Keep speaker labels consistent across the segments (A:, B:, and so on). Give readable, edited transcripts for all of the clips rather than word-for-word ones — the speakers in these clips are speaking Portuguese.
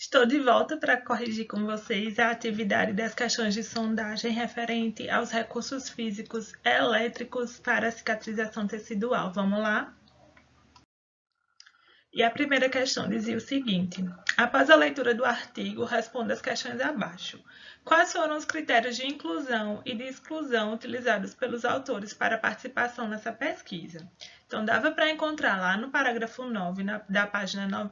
A: Estou de volta para corrigir com vocês a atividade das questões de sondagem referente aos recursos físicos elétricos para a cicatrização tecidual. Vamos lá? E a primeira questão dizia o seguinte: após a leitura do artigo, responda as questões abaixo. Quais foram os critérios de inclusão e de exclusão utilizados pelos autores para a participação nessa pesquisa? Então, dava para encontrar lá no parágrafo 9, da página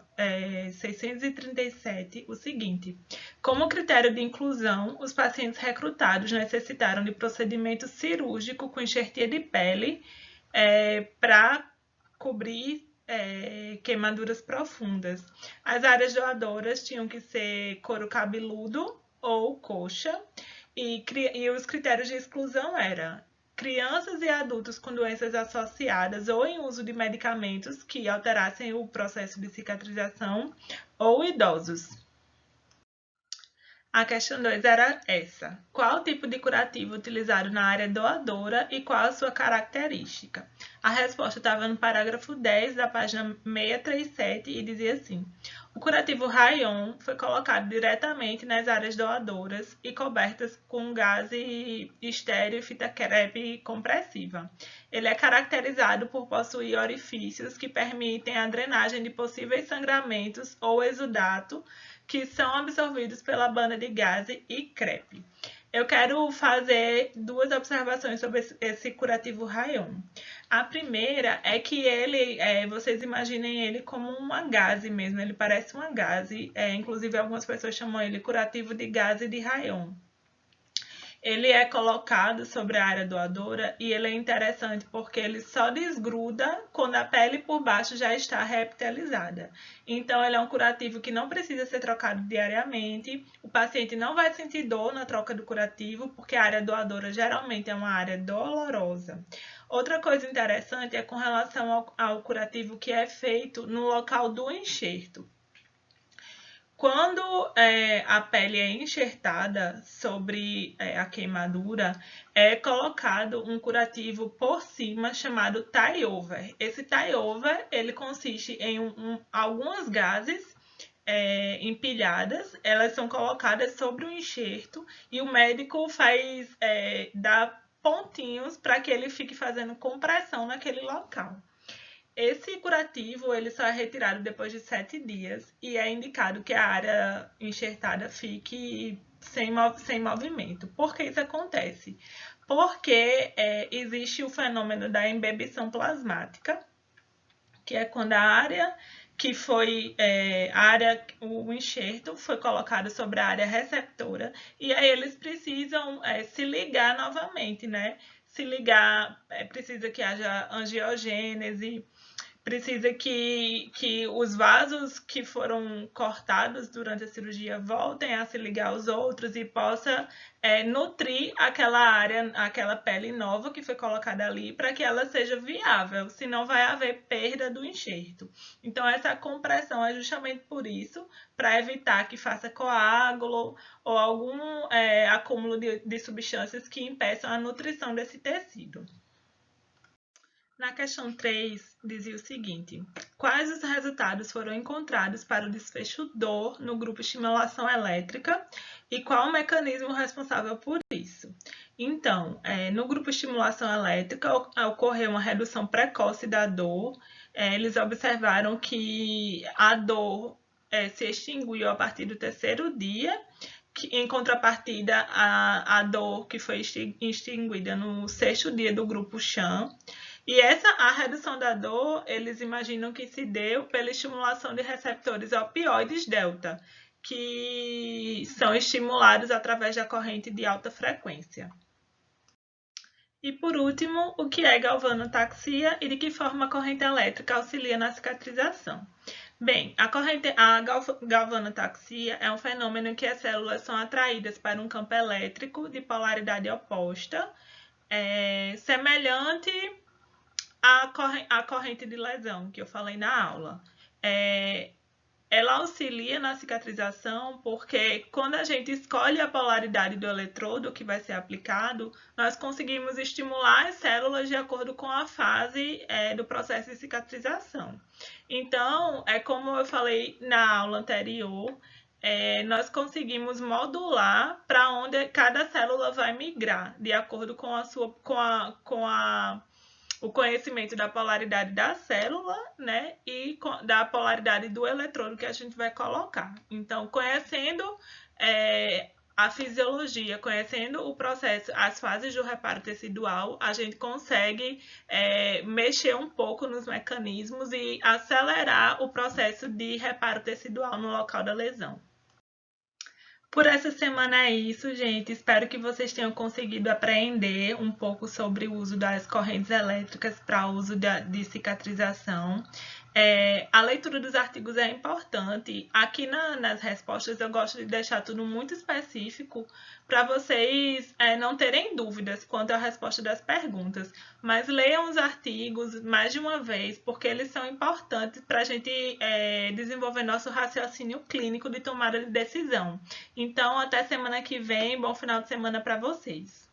A: 637, o seguinte: como critério de inclusão, os pacientes recrutados necessitaram de procedimento cirúrgico com enxertia de pele para cobrir queimaduras profundas. As áreas doadoras tinham que ser couro cabeludo ou coxa, e os critérios de exclusão eram crianças e adultos com doenças associadas ou em uso de medicamentos que alterassem o processo de cicatrização ou idosos. A questão 2 era essa: qual tipo de curativo utilizado na área doadora e qual a sua característica? A resposta estava no parágrafo 10 da página 637 e dizia assim: o curativo Rayon foi colocado diretamente nas áreas doadoras e cobertas com gaze estéreo e fita crepe compressiva. Ele é caracterizado por possuir orifícios que permitem a drenagem de possíveis sangramentos ou exudato que são absorvidos pela banda de gaze e crepe. Eu quero fazer duas observações sobre esse curativo Rayon. A primeira é que ele, vocês imaginem ele como uma gaze mesmo, ele parece uma gaze, inclusive algumas pessoas chamam ele curativo de gaze de Rayon. Ele é colocado sobre a área doadora e ele é interessante porque ele só desgruda quando a pele por baixo já está reepitelizada. Então, ele é um curativo que não precisa ser trocado diariamente. O paciente não vai sentir dor na troca do curativo, porque a área doadora geralmente é uma área dolorosa. Outra coisa interessante é com relação ao curativo que é feito no local do enxerto. Quando a pele é enxertada sobre a queimadura, é colocado um curativo por cima chamado tie-over. Esse tie-over ele consiste em algumas gases empilhadas, elas são colocadas sobre o enxerto e o médico dá pontinhos para que ele fique fazendo compressão naquele local. Esse curativo ele só é retirado depois de 7 dias e é indicado que a área enxertada fique sem movimento. Por que isso acontece? Porque existe o fenômeno da embebição plasmática, que é quando a área que foi o enxerto foi colocado sobre a área receptora e aí eles precisam se ligar novamente, né? Se ligar, precisa que haja angiogênese, precisa que os vasos que foram cortados durante a cirurgia voltem a se ligar aos outros e possa nutrir aquela área, aquela pele nova que foi colocada ali para que ela seja viável, senão vai haver perda do enxerto. Então, essa compressão é justamente por isso, para evitar que faça coágulo ou algum acúmulo de substâncias que impeçam a nutrição desse tecido. Na questão 3, dizia o seguinte: quais os resultados foram encontrados para o desfecho dor no grupo estimulação elétrica e qual o mecanismo responsável por isso? Então, no grupo estimulação elétrica ocorreu uma redução precoce da dor. Eles observaram que a dor se extinguiu a partir do 3º dia, em contrapartida a dor que foi extinguida no 6º dia do grupo Sham. E a redução da dor, eles imaginam que se deu pela estimulação de receptores opioides delta, que são estimulados através da corrente de alta frequência. E por último, o que é galvanotaxia e de que forma a corrente elétrica auxilia na cicatrização? Bem, a galvanotaxia é um fenômeno em que as células são atraídas para um campo elétrico de polaridade oposta, semelhante à corrente de lesão que eu falei na aula. Ela auxilia na cicatrização porque quando a gente escolhe a polaridade do eletrodo que vai ser aplicado, nós conseguimos estimular as células de acordo com a fase do processo de cicatrização. Então, como eu falei na aula anterior, nós conseguimos modular para onde cada célula vai migrar, de acordo com o conhecimento da polaridade da célula, né, e da polaridade do eletrodo que a gente vai colocar. Então, conhecendo a fisiologia, conhecendo o processo, as fases do reparo tecidual, a gente consegue mexer um pouco nos mecanismos e acelerar o processo de reparo tecidual no local da lesão. Por essa semana é isso, gente. Espero que vocês tenham conseguido aprender um pouco sobre o uso das correntes elétricas para uso de cicatrização. A leitura dos artigos é importante. Aqui nas respostas eu gosto de deixar tudo muito específico para vocês não terem dúvidas quanto à resposta das perguntas. Mas leiam os artigos mais de uma vez, porque eles são importantes para a gente desenvolver nosso raciocínio clínico de tomada de decisão. Então, até semana que vem. Bom final de semana para vocês.